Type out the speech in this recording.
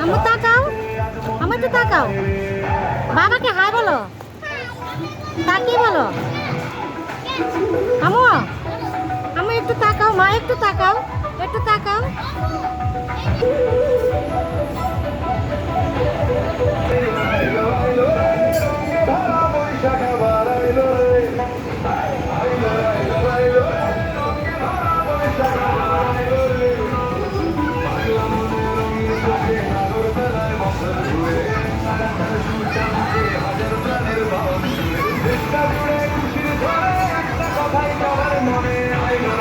আম্মু তাকাও, আমার তো তাকাও, বাবাকে হাই বলো, তাকিয়ে বলো। আম্মু আম্মু একটু তাকাও, মা একটু তাকাও, একটু তাকাও। মনে আইলো